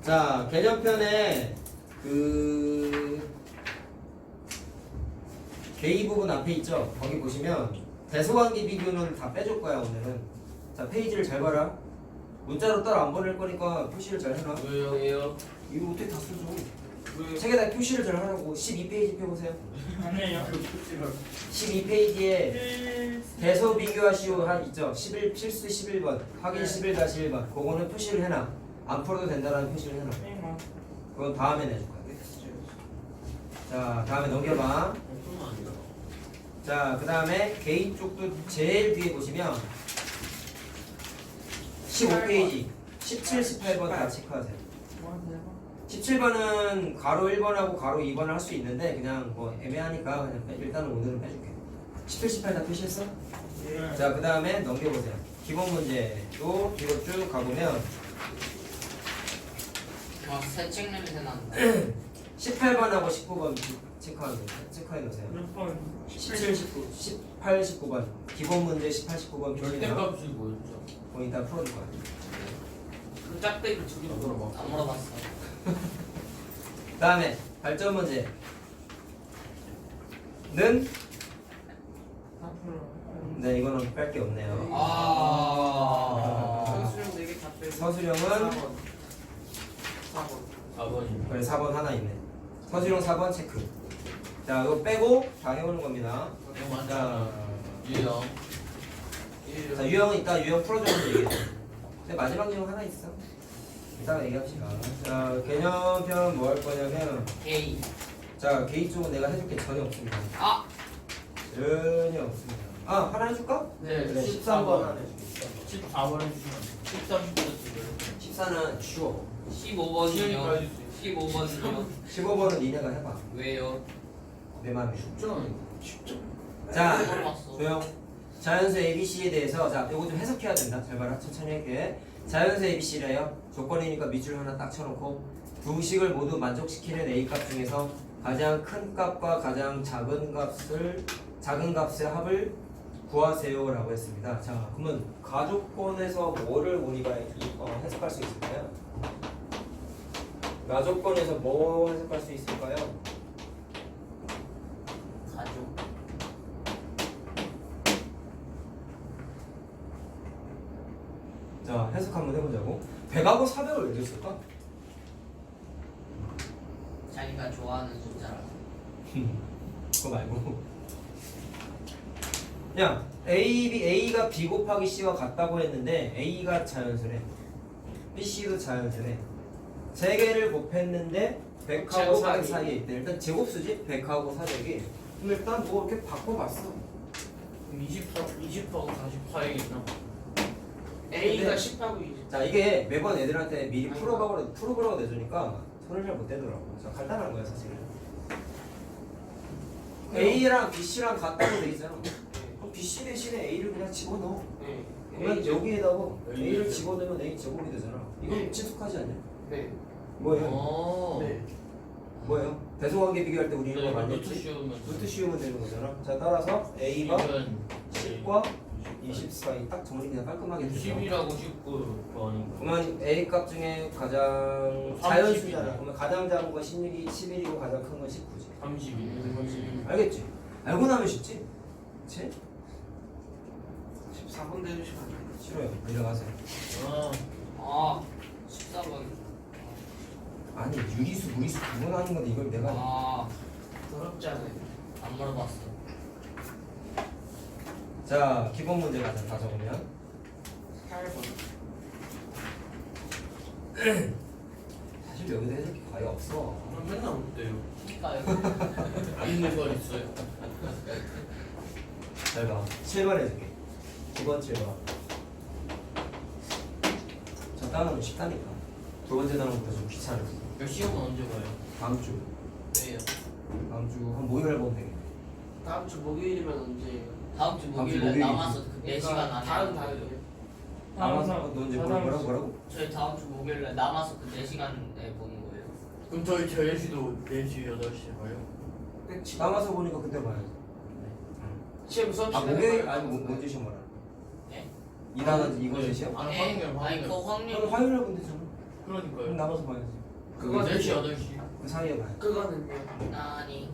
자, 개념편에 그 개의 부분 앞에 있죠? 거기 보시면 대소관계 비교는 다 빼줄 거야 오늘은. 자, 페이지를 잘 봐라. 문자로 따로 안 보낼 거니까 표시를 잘 해놔. 왜요? 이거 어떻게 다 쓰죠? 왜요? 책에다 표시를 잘 하라고. 12페이지 펴보세요. 아니에요. 12페이지에 대소 비교하시오 한 있죠? 11 필수 11번 확인 11-1번 그거는 표시를 해놔. 안 풀어도 된다라는 표시를 해놔. 그건 다음에 내줄 거야. 자, 다음에 넘겨봐. 자, 그 다음에 개인 쪽도 제일 뒤에 보시면 15페이지 17, 18번 다 체크하세요. 17번은 가로 1번하고 가로 2번을 할 수 있는데 그냥 뭐 애매하니까 그냥 일단은 오늘은 빼줄게. 17, 18 다 표시했어? 네. 자, 그 다음에 넘겨보세요. 기본 문제도 뒤로 쭉 가보면 와, 새책 냄새 난다. 18번하고 19번 체크해 놓으세요. 몇 번? 17, 19, 18, 19번 기본 문제 18, 19번 표시해요. 절대값이 뭐였죠? 그거 이따 풀어줄 거야. 그 짝대기 두 개도 물어봐. 안 물어봤어. 그 다음에 발전 문제는 네, 이거는 뺄 게 없네요. 서술형 4개 다 빼고. 서술형은 4번. 그래 4번 하나 있네. 서술형 4번 체크. 자, 이거 빼고 다 해오는 겁니다. 자, 유형. 자, 유형은 이따 유형 풀어주면서 얘기해. 근데 마지막 유형 하나 있어. 이따가 얘기합시다. 자, 개념편 뭐 할 거냐면 K. 자, 개인 쪽은 내가 해줄 게 전혀 없습니다. 아! 전혀 없습니다. 아, 하나 해줄까? 네, 그래, 13번 하나 해줄게. 14번 해주시면 14는 쉬워. 15번이요. 15번이요. 15번은 니네가 해봐. 왜요? 내 맘에. 쉽죠? 자, 물어봤어. 조용. 자연수 ABC에 대해서 자, 이거 좀 해석해야 된다. 잘 봐라. 천천히 할게. 자연수 ABC래요. 조건이니까 밑줄 하나 딱 쳐놓고 두 식을 모두 만족시키는 A값 중에서 가장 큰 값과 가장 작은 값의 합을 구하세요라고 했습니다. 자, 그러면 가족권에서 뭐를 우리가 해석할 수 있을까요? 가족권에서 뭐 해석할 수 있을까요? 가족. 자, 해석 한번 해보자고. 100하고 400을 왜 줬을까? 자기가 좋아하는 숫자라. 그거 말고. 야, A가 B 곱하기 C와 같다고 했는데 A가 자연수래. B, C도 자연수래. 세 개를 곱했는데 100하고 400 사이에 있대. 일단 제곱수지? 100하고 400이. 그럼 일단 뭐 이렇게 바꿔봤어. 그럼 20하고 44얘기나? A가 10하고 20. 자, 이게 매번 애들한테 미리 풀어보라고 내주니까 손을 잘 못 대더라고. 자, 간단한 거야 사실. A랑 B, C랑 같다고 돼 있잖아. 그럼 B, C 대신에 A를 그냥 집어넣어. 그러면 여기에다가 A를 집어넣으면 A 제곱이 되잖아. 이건 친숙하지 않냐? 네. 뭐예요? 네. 뭐예요? 대소관계 비교할 때 우리 이런 거 많이 루트 했지? 씌우면 루트 씌우면 되는 거잖아. 자, 따라서 A가 10과 20 사이 딱 정리 그냥 깔끔하게 되죠. 10이라고 19 아닌가? 그러면 A 값 중에 가장 자연수잖아. 그러면 가장 작은 건 11이고 가장 큰 건 19지. 32. 알겠지? 알고 나면 쉽지? 그치? 14번 대주시면 안 돼요? 싫어요. 내려가세요. 아, 14번. 아니, 유리수, 무리수 구분하는 건데 이걸 내가 아, 더럽지 않아요. 안 물어봤어. 자, 기본 문제 가자. 다 적으면 8번. 사실 여기다 해줄 게 거의 없어. 맨날 못돼요. 그러니까요. 있는 걸 있어요. 잘 봐. 7번 해줄게. 2번 7번. 자, 따라하면 쉽다니까. 두 번째 나오는 좀 귀찮아. 몇 시간은 언제 가요? 다음 주. 왜요? 다음 주 한 목요일 보면 되겠네. 다음 주 목요일이면 언제예요? 다음 주 목요일에 목요일이지. 남아서 그 4시간 안에 다음 하는 거예요. 달이에요. 너 이제 뭐라고? 저희 다음 주 목요일에 남아서 그 4시간에 보는 거예요. 그럼 저희 제시도 4시, 8시에 가요? 남아서 보니까 그때 봐야지. 시험 수업 아, 시간에 목요일? 봐요. 아니, 뭔지 시험 말하는 네? 일하는 이거 제시요? 아니, 네. 확률. 아니 그 확률. 그럼 화요일에 본대잖아. 그럼 그러니까요. 남아서 봐야지. 그거 4시 8시. 그 사이에 봐야 돼. 그거는요. 아니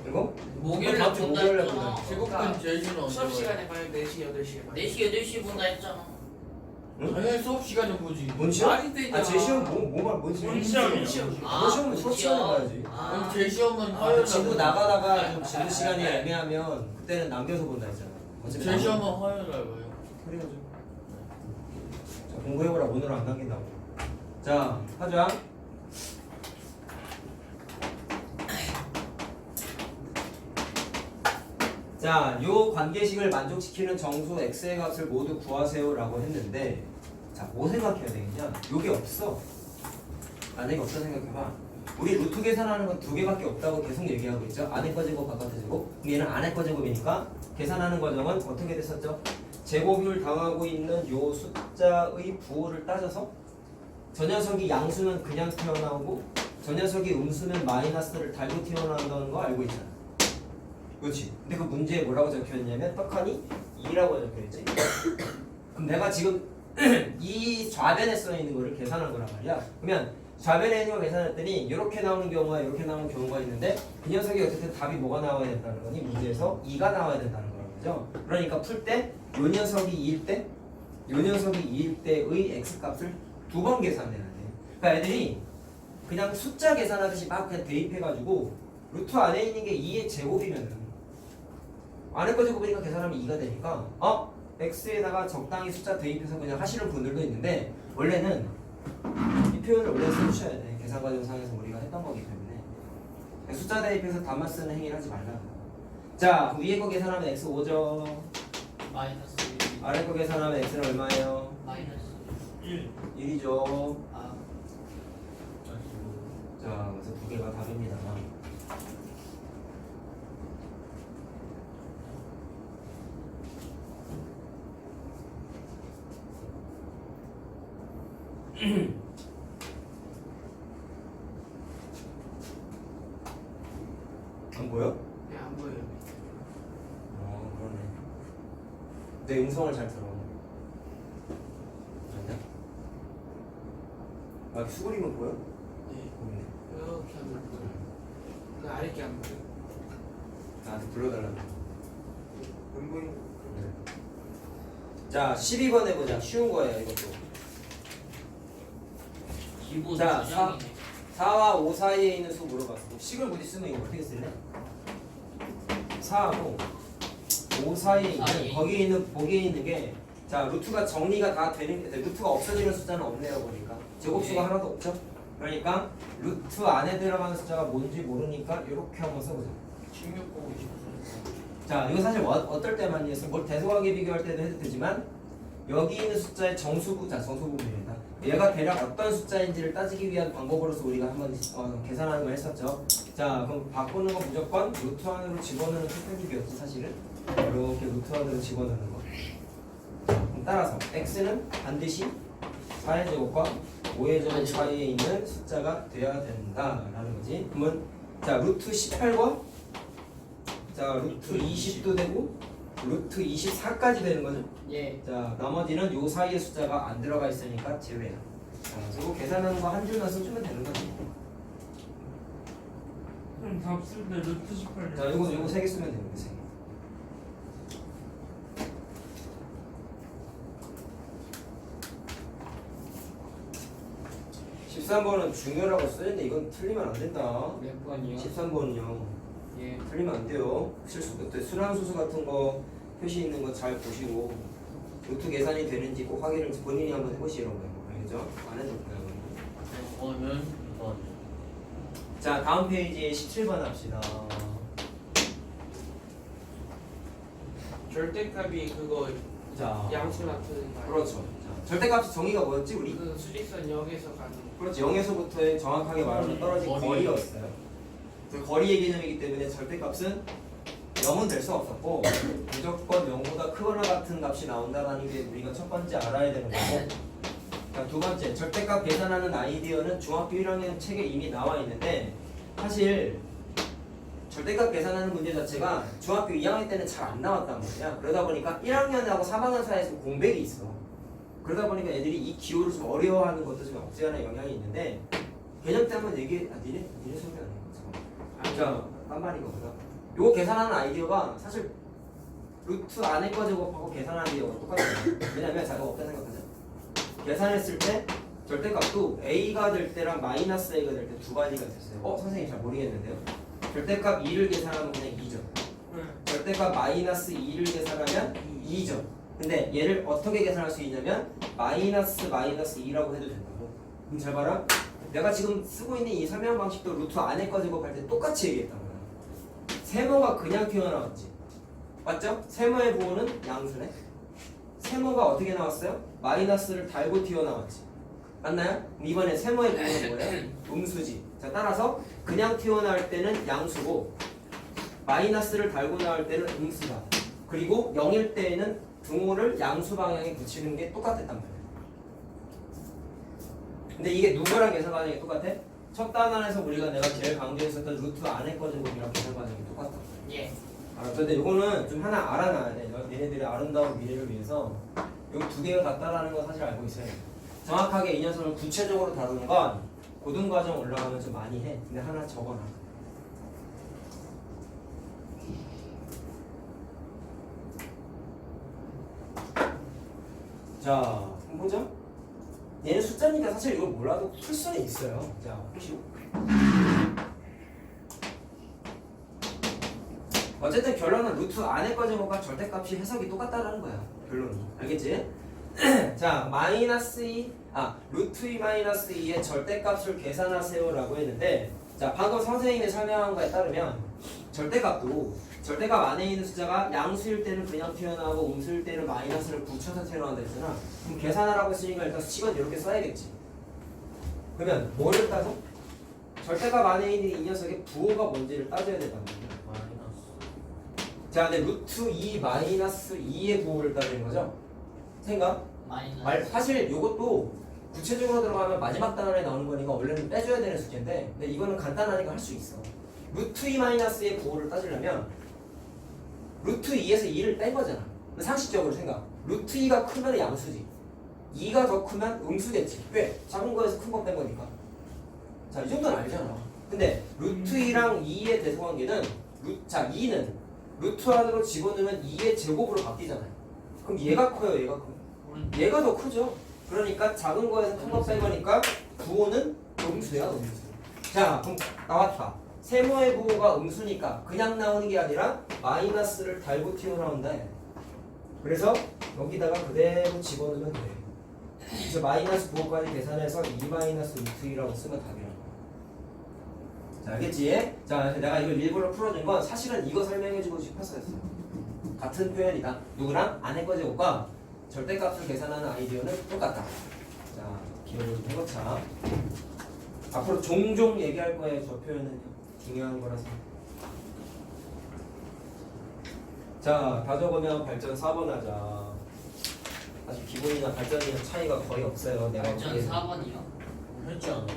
그리고 목요일에 다음 주 본다 목요일에 했잖아. 본다. 제곱근 제시는 언제 수업 봐요? 시간에 봐요. 4시 8시에 봐요. 4시 8시 본다 했잖아. 당연히 수업 시간에 보지. 뭔 시험? 말이 되냐. 아, 제 시험 뭔 시험? 뭔 시험이요? 너 시험은 수업 시간에 봐야지. 그럼 아, 제 시험은 아, 화요일 친구 나가다가 좀 지금 시간이 애매하면 그때는 남겨서 본다 했잖아. 어차피 제 시험은 화요일 날 봐요. 그래야죠. 자, 공부해보라. 오늘 안 남긴다고. 자, 하자. 자, 요 관계식을 만족시키는 정수 x의 값을 모두 구하세요라고 했는데, 자, 뭐 생각해야 되겠냐? 요게 없어. 만약에 없다 생각해봐. 우리 루트 계산하는 건 두 개밖에 없다고 계속 얘기하고 있죠. 안에 거 제곱, 바깥의 제곱. 그럼 얘는 안에 거 제곱이니까 계산하는 과정은 어떻게 됐었죠? 제곱을 당하고 있는 요 숫자의 부호를 따져서 저 녀석이 양수는 그냥 튀어나오고 저 녀석이 음수는 마이너스를 달고 튀어나온다는 거 알고 있잖아. 그렇지. 근데 그 문제에 뭐라고 적혀있냐면 떡하니 2라고 적혀있지. 그럼 내가 지금 이 좌변에 써있는 거를 계산한 거란 말이야. 그러면 좌변에 있는 거 계산했더니 이렇게 나오는 경우와 이렇게 나오는 경우가 있는데 그 녀석이 어쨌든 답이 뭐가 나와야 된다는 거니? 문제에서 2가 나와야 된다는 거죠. 그러니까 풀 때 요 녀석이 2일 때 요 녀석이 2일 때의 x값을 두 번 계산해야 돼. 그러니까 애들이 그냥 숫자 계산하듯이 막 그냥 대입해가지고 루트 안에 있는 게 2의 제곱이면은 안에 거 제곱이니까 계산하면 2가 되니까 x에다가 적당히 숫자 대입해서 그냥 하시는 분들도 있는데 원래는 이 표현을 원래 써주셔야 돼. 계산 과정상에서 우리가 했던 거기 때문에 숫자 대입해서 답만 쓰는 행위를 하지 말라. 자, 위에 거 계산하면 x 5죠. 마이너스 아래 거 계산하면 x는 얼마예요? 마이너스 1. 1이죠. 아 자, 그래서 두 개가 답입니다. 안 보여? 네, 안 보여요. 그러네. 내 음성을 잘 들어. 아니야? 아, 수그리면 보여? 네. 보이네. 이렇게 하면 보여요. 그 아래 게 안 보여요. 나한테 불러달라고. 안 보이는 거. 자, 12번 해보자. 쉬운 거예요, 이것도. 기본 자, 2장이네. 4와 5 사이에 있는 수 물어봤어. 식을 못 쓰면 이거 어떻게 쓸래? 4하고 5 사이에 있는 사이. 거기에 있는 게 자, 루트가 정리가 다 되는 게 루트가 없어지는 숫자는 없네요, 보니까. 제곱수가 네. 하나도 없죠? 그러니까 루트 안에 들어가는 숫자가 뭔지 모르니까 이렇게 한번 써보자. 16 보고 24. 자, 이거 사실 어떨 때 많이 했어? 뭘 대소관계 비교할 때도 해도 되지만 여기 있는 숫자의 정수부, 자, 정수부분입니다. 얘가 대략 어떤 숫자인지를 따지기 위한 방법으로서 우리가 한번 계산하는 걸 했었죠. 자, 그럼 바꾸는 건 무조건 루트 안으로 집어넣는 테크닉이었지, 사실은. 이렇게 루트 안으로 집어넣는 거. 그럼 따라서 x는 반드시 4의 제곱과 5의 제곱 사이에 있는 숫자가 돼야 된다라는 거지. 그러면 자, 루트 18과 자, 루트 20도 되고 루트 24까지 되는 거죠. 예. 자, 나머지는 요 사이의 숫자가 안 들어가 있으니까 제외야. 자, 그리고 계산하는 거 한 줄만 써주면 되는 거지. 답 쓸 때 루트 18. 자, 요거 세 개 쓰면 됩니다. 세 개. (13번은) 중요라고 쓰는데 이건 틀리면 안 된다. 몇 번이요? 13번은요. 예. 틀리면 안 돼요. 실수 그때 순환수수 같은 거 표시 있는 거 잘 보시고 루트 계산이 되는지 꼭 확인을 본인이 한번 해보시라고요. 알겠죠? 안 해도 돼요. 이거는 2번. 자, 다음 페이지에 17번 합시다. 절대값이 그거 자, 양수 나타내는 거 아니에요? 그렇죠. 자, 절대값 정의가 뭐였지 우리? 그 수직선 0에서 가는 그렇지. 0에서부터의 정확하게 말하면 떨어진 거리. 거리였어요. 그 거리의 개념이기 때문에 절대값은 0은 될 수 없었고 무조건 0보다 크거나 같은 값이 나온다는 게 우리가 첫 번째 알아야 되는 거고. 자, 두 번째, 절대값 계산하는 아이디어는 중학교 1학년 책에 이미 나와 있는데 사실 절대값 계산하는 문제 자체가 중학교 2학년 때는 잘 안 나왔단 말이야. 그러다 보니까 1학년하고 3학년 사이에서 공백이 있어. 그러다 보니까 애들이 이 기호를 좀 어려워하는 것도 좀 없지 않아 영향이 있는데 개념 때 한번 얘기해. 니네 소리 아니야. 자, 딴말인 거보다. 요거 계산하는 아이디어가 사실 루트 안에 거 제곱하고 계산하는 아이디어가 똑같아요. 왜냐면 자, 이거 어떻게 생각하죠? 계산했을 때 절대값도 A가 될 때랑 마이너스 A가 될 때 두 가지가 있었어요. 선생님 잘 모르겠는데요. 절대값 2를 계산하면 그냥 2죠. 절대값 마이너스 2를 계산하면 2죠. 근데 얘를 어떻게 계산할 수 있냐면 마이너스 2라고 해도 된다고. 그럼 잘 봐라. 내가 지금 쓰고 있는 이 설명 방식도 루트 안에 거 제곱할 때 똑같이 얘기했단 말이야. 세모가 그냥 튀어나왔지. 맞죠? 세모의 부호는 양수네. 세모가 어떻게 나왔어요? 마이너스를 달고 튀어나왔지. 맞나요? 이번에 세모의 부호는 뭐예요? 음수지. 자, 따라서 그냥 튀어나올 때는 양수고 마이너스를 달고 나올 때는 음수다. 그리고 0일 때에는 등호를 양수 방향에 붙이는 게 똑같았단 말이에요. 근데 이게 누구랑 계산 과정이 똑같아? 첫 단원에서 우리가 내가 제일 강조했었던 루트 안에 거 제곱이랑 계산 과정이 똑같다. 예. 알았어. 근데 이거는 좀 하나 알아놔야 돼. 얘네들의 아름다운 미래를 위해서 이 두 개가 같다라는 거 사실 알고 있어야 돼. 정확하게 이 녀석을 구체적으로 다루는 건 고등과정 올라가면 좀 많이 해. 근데 하나 적어놔. 자, 한번 보자. 얘는 숫자니까 사실 이걸 몰라도 풀 수는 있어요. 자, 혹시 어쨌든 결론은 루트 안에 거 제곱과 절대값이 해석이 똑같다라는 거야. 결론이. 알겠지? 자, 루트 2 마이너스 2의 절대값을 계산하세요라고 했는데, 자, 방금 선생님이 설명한 거에 따르면 절대값도 절대값 안에 있는 숫자가 양수일 때는 그냥 튀어나오고 음수일 때는 마이너스를 붙여서 튀어나온다 했잖아. 그럼 계산하라고 했으니까 일단 수식은 이렇게 써야겠지. 그러면 뭐를 따져? 절대값 안에 있는 이 녀석의 부호가 뭔지를 따져야 된단 말이야. 마이너스. 자, 근데 루트 2 마이너스 2의 부호를 따지는 거죠? 생각? 마이너스. 사실 이것도 구체적으로 들어가면 마지막 단원에 나오는 거니까 원래는 빼줘야 되는 숙제인데, 근데 이거는 간단하니까 할 수 있어. 루트 2 마이너스의 부호를 따지려면 루트 2에서 2를 뺀 거잖아. 상식적으로 생각. 루트 2가 크면 양수지. 2가 더 크면 음수겠지. 왜? 작은 거에서 큰 거 뺀 거니까. 자, 이 정도는 알잖아. 근데 루트 2랑 2의 대소관계는 2는 루트 안으로 집어넣으면 2의 제곱으로 바뀌잖아요. 그럼 얘가 커요, 얘가 커요? 얘가 더 크죠. 그러니까 작은 거에서 큰 거 뺀 거니까 부호는 음수야, 음수. 자, 그럼 나왔다. 세모의 부호가 음수니까 그냥 나오는 게 아니라 마이너스를 달고 튀어나온다. 그래서 여기다가 그대로 집어넣으면 돼. 그래서 마이너스 부호까지 계산해서 2 마이너스 루트 2라고 쓰면 답이야. 자, 알겠지? 자, 내가 이걸 일부러 풀어준 건 사실은 이거 설명해주고 싶었었어. 같은 표현이다. 누구랑? 안에 거 제곱과 절대값을 계산하는 아이디어는 똑같다. 자, 기억을 좀 해놓자. 앞으로 종종 얘기할 거예요. 저 표현은 중요한 거라서. 자, 다 적으면 발전 4번 하자. 아주 기본이나 발전이나 차이가 거의 없어요. 내가 발전 보기에는. 4번이요? 했지 않아.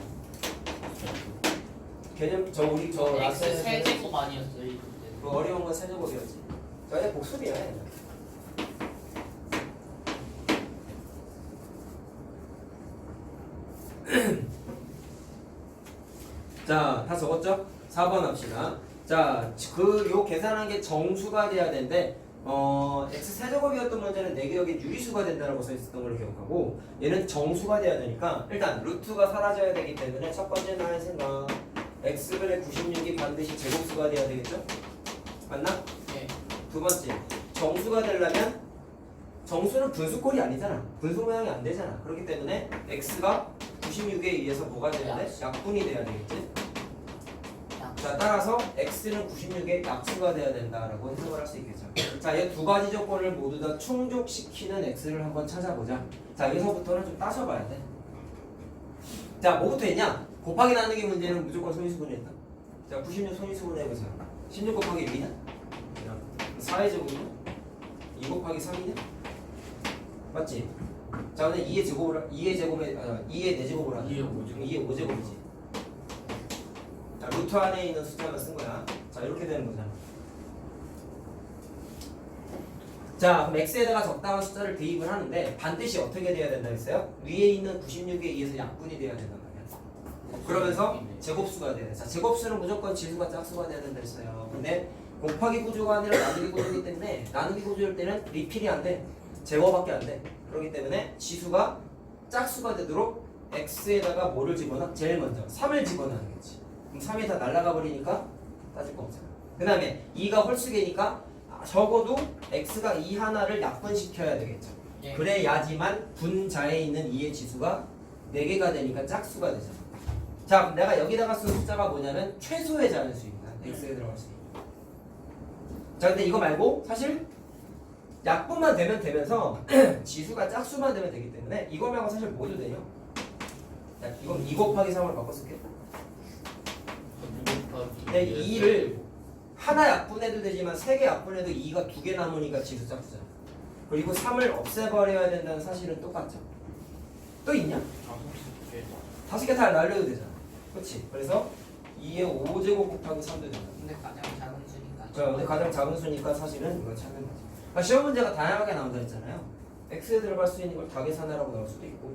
개념 우리 X 라센 세제곱 아니었어요 이거. 그 어려운 건 세제곱이었지. 저 얘 복습이야. 자, 다 적었죠? 4번 합시다. 자, 요 계산한 게 정수가 돼야 되는데, x 세제곱이었던 문제는 내 기억에 유리수가 된다라고 써 있었던 걸 기억하고, 얘는 정수가 돼야 되니까 일단 루트가 사라져야 되기 때문에 첫 번째 나의 생각, x분의 96이 반드시 제곱수가 돼야 되겠죠? 맞나? 네. 두 번째, 정수가 되려면 정수는 분수꼴이 아니잖아. 분수 모양이 안 되잖아. 그렇기 때문에 x가 96에 의해서 뭐가 돼야 돼? 약분이 돼야 되겠지? 자, 따라서 x는 96의 약수가 돼야 된다라고 해석을 할 수 있겠죠. 자, 이 두 가지 조건을 모두 다 충족시키는 x를 한번 찾아보자. 자, 여기서부터는 좀 따져봐야 돼. 자, 뭐부터 했냐? 곱하기 나누기 문제는 무조건 소인수분해 했다. 자, 96 소인수분해 해보세요. 16 곱하기 6이냐? 4의 제곱이냐? 2 곱하기 3이냐? 맞지? 자, 근데 2의 제곱을 2의 4제곱을 하자. 2의 5제곱. 2의 5제곱이지. 자, 루트 안에 있는 숫자만 쓴 거야. 자, 이렇게 되는 거잖아. 자, 그럼 x에다가 적당한 숫자를 대입을 하는데 반드시 어떻게 돼야 된다 했어요? 위에 있는 96에 의해서 약분이 돼야 된단 말이야. 그러면서 제곱수가 돼야 돼. 자, 제곱수는 무조건 지수가 짝수가 돼야 된다 했어요. 근데 곱하기 구조가 아니라 나누기 구조이기 때문에 나누기 구조일 때는 리필이 안 돼. 제곱밖에 안 돼. 그렇기 때문에 지수가 짝수가 되도록 x에다가 뭐를 집어넣어? 제일 먼저 3을 집어넣어야겠지. 그럼 3이 다 날아가 버리니까 따질 거 없잖아. 그 다음에 2가 홀수계니까 적어도 x가 2 하나를 약분시켜야 되겠죠. 예. 그래야지만 분자에 있는 2의 지수가 4개가 되니까 짝수가 되잖아. 자, 그럼 내가 여기다가 쓴 숫자가 뭐냐면 최소의 자연수입니다. x에 들어갈 수 있는. 자, 근데 이거 말고 사실 약분만 되면 되면서 지수가 짝수만 되면 되기 때문에 이거 말고 사실 뭐도 돼요. 자, 이건 2 곱하기 3으로 바꿔 쓸게. 근데 2를 하나 약분해도 되지만 3개 약분해도 2가 2개 남으니까 지수 짝수잖아. 그리고 3을 없애버려야 된다는 사실은 똑같죠. 또 있냐? 5개 다 날려도 되잖아. 그렇지? 그래서 2의 5제곱 곱하기 3도 되잖아. 근데 가장 작은 수니까. 자, 근데 가장 작은 수니까 사실은 이걸 찾는 거지. 그러니까 시험 문제가 다양하게 나온다 했잖아요. x에 들어갈 수 있는 걸 다 계산하라고 나올 수도 있고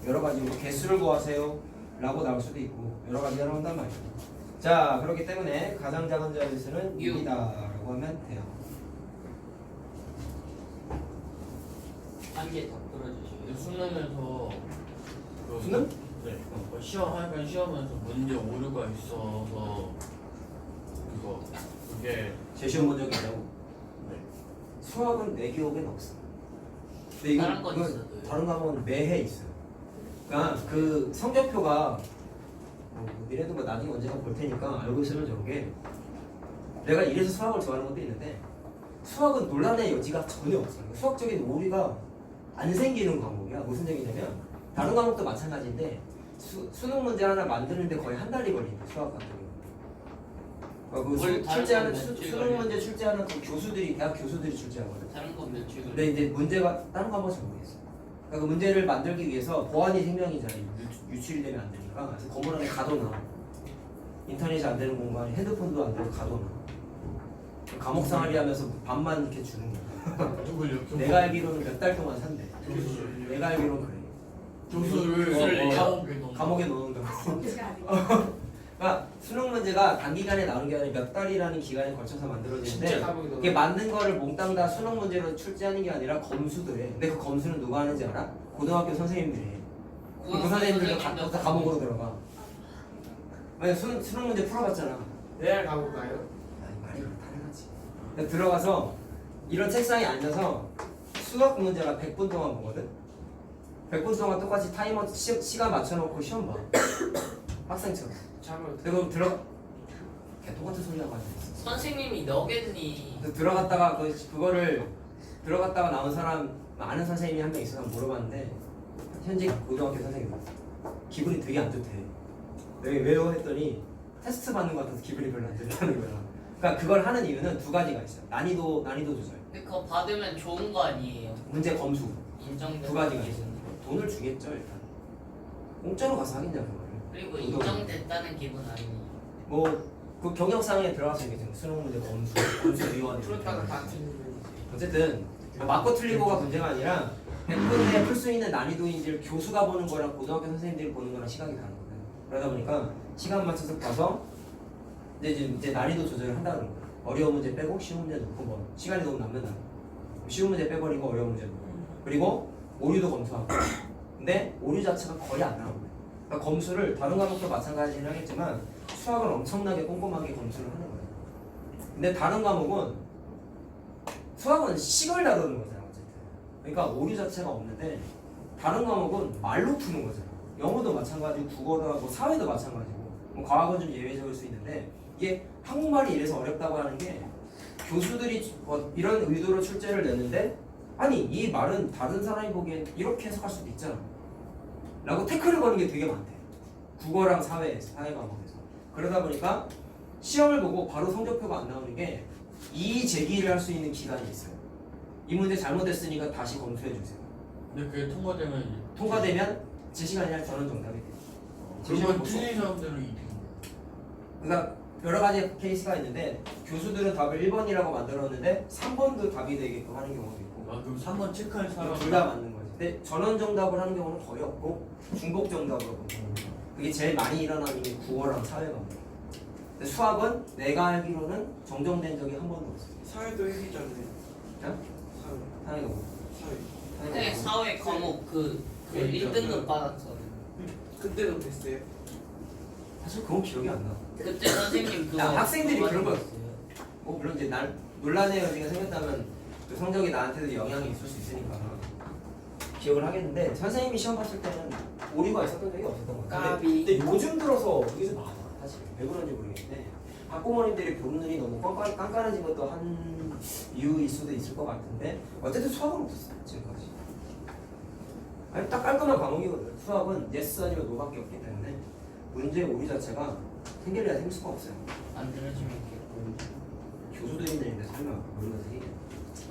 여러 가지 뭐 개수를 구하세요 라고 나올 수도 있고 여러 가지가 나온단 말이에요. 자, 그렇기 때문에 가장 작은 자릿수는 6이다 라고 하면 돼요. 한 개 더 풀어주시고요. 수능에서 그 수능? 네. 시험 하니까 시험에서 문제 오류가 있어서 그게 제 시험 본 적이 있냐고. 네. 수학은 내 기억엔 없어. 근데 다른 건 이건 있어도. 다른 과목은 매해 있어요. 그러니까 그 성적표가 니네도 뭐 나중에 언젠가 볼 테니까 알고 있으면 좋은 게 내가 이래서 수학을 좋아하는 것도 있는데 수학은 논란의 여지가 전혀 없어요. 수학적인 오류가 안 생기는 과목이야. 무슨 얘기냐면 다른 과목도 마찬가지인데 수능 문제 하나 만드는데 거의 한 달이 걸린다. 수학 같은 경우. 그 다른 출제하는 건 며칠 수능 문제 출제하는 그 교수들이 대학 교수들이 출제하거든. 다른 건 며칠 근데 이제 문제가 다른 거 한번 잘 모르겠어. 그러니까 그 문제를 만들기 위해서 보안이 생명이잖아요. 유출이 되면 안 되니까. 그래서 건물 안에 가둬놔. 인터넷이 안 되는 공간에 핸드폰도 안 되고 가둬놔. 감옥 생활이 하면서 밥만 이렇게 주는 거야. 누굴 이렇게 내가 알기로는 몇 달 동안 산대. 내가 알기로는 그래. 교수를 감옥에 넣는다고. 그러니까 수능 문제가 단기간에 나오는 게 아니라 몇 달이라는 기간에 걸쳐서 만들어지는데 진짜 감옥에 넣어. 그게 맞는 거를 몽땅 다 수능 문제로 출제하는 게 아니라 검수들 해. 근데 그 검수는 누가 하는지 알아? 고등학교 선생님들이 해. 그 선생님들도 다 감옥으로 들어가. 아니 수능 문제 풀어봤잖아. 레알 가볼까요? 아니 말이 그렇다는 거지. 그러니까 들어가서 이런 책상에 앉아서 수학 문제가 100분 동안 보거든. 100분 동안 똑같이 타이머 시간 맞춰놓고 시험 봐. 학생처럼. 잠을 그리고 개 똑같은 소리 하고 앉아있어. 선생님이 너겠니? 그래서 들어갔다가 그거를 들어갔다가 나온 사람 아는 선생님이 한 명 있어서 물어봤는데 현재 고등학교 선생님 기분이 되게 안 좋대. 왜요? 했더니 테스트 받는 것 같아서 기분이 별로 안 좋다는 거야. 그러니까 그걸 하는 이유는 두 가지가 있어요. 난이도 조절. 근데 그거 받으면 좋은 거 아니에요? 문제 검수. 인정된 두 가지가 기준. 있어요. 돈을 주겠죠 일단. 공짜로 가서 하겠냐 그거를. 그리고 인정됐다는 기분 아니에요? 뭐그 경영상에 들어가서 얘기했잖아요. 수능 문제 검수위원회. 풀었다가 다 틀리는 어쨌든 맞고 틀리고가 문제가 아니라 100분에 풀 수 있는 난이도인지를 교수가 보는 거랑 고등학교 선생님들이 보는 거랑 시각이 다르거든. 그러다 보니까 시간 맞춰서 봐서 이제 난이도 조절을 한다는 거야. 어려운 문제 빼고 쉬운 문제 놓고 뭐 시간이 너무 남는다. 쉬운 문제 빼버리고 어려운 문제 놓고. 그리고 오류도 검수하고. 근데 오류 자체가 거의 안 나오거든. 그러니까 검수를 다른 과목도 마찬가지긴 하겠지만 수학은 엄청나게 꼼꼼하게 검수를 하는 거예요. 근데 다른 과목은 수학은 식을 다루는 거잖아 어쨌든. 그러니까 오류 자체가 없는데 다른 과목은 말로 푸는 거잖아. 영어도 마찬가지고 국어도 하고 사회도 마찬가지고 뭐 과학은 좀 예외적일 수 있는데 이게 한국말이 이래서 어렵다고 하는 게 교수들이 이런 의도로 출제를 냈는데 아니 이 말은 다른 사람이 보기엔 이렇게 해석할 수도 있잖아 라고 태클을 거는 게 되게 많대. 국어랑 사회 과목에서. 그러다 보니까 시험을 보고 바로 성적표가 안 나오는 게 이의 제기를 할 수 있는 기간이 있어요. 이 문제 잘못됐으니까 다시 검수해 주세요. 근데 그게 통과되면 통과되면 제 시간이 할 저는 정답이 돼요. 그러면 틀린 사람들은 이득. 그러니까 여러 가지 케이스가 있는데 교수들은 답을 1번이라고 만들었는데 3번도 답이 되게끔 하는 경우도 있고 아 그럼 3번 체크할 사람 둘 다 맞는 거지. 근데 전원 정답을 하는 경우는 거의 없고 중복 정답으로 보는 거예요. 그게 제일 많이 일어나는 게 국어랑 사회과목. 근데 수학은 내가 알기로는 정정된 적이 한 번도 없어요. 사회도 얘기잖아요. 네? 사회. 사회과목. 사회. 네, 사회 과목 그 네, 1등급 받았잖아요. 그때도 됐어요. 사실 그건 기억이 안 나. 그때 선생님 그거 야, 학생들이 그런 거- 받았어요. 뭐 물론 이제 논란의 여지가 생겼다면 그 성적이 나한테도 영향이 있을 수 있으니까 기억을 하겠는데 선생님이 시험 봤을 때는 오류가 있었던 적이 없었던 것 같아요. 까비. 근데 요즘 들어서 여기서 많아 사실 왜 그런지 모르겠는데 학부모님들이 보는 눈이 너무 깐깐해진 것도 한 이유일 수도 있을 것 같은데 어쨌든 수학은 없었어 지금까지. 아니 딱 깔끔한 과목이거든. 수학은 yes 아니면 no밖에 없기 때문에 문제 오류 자체가 생길래야 생길 수가 없어요. 안 들어주면 이렇게 교수도 있는데 설마 모르는 생기냐?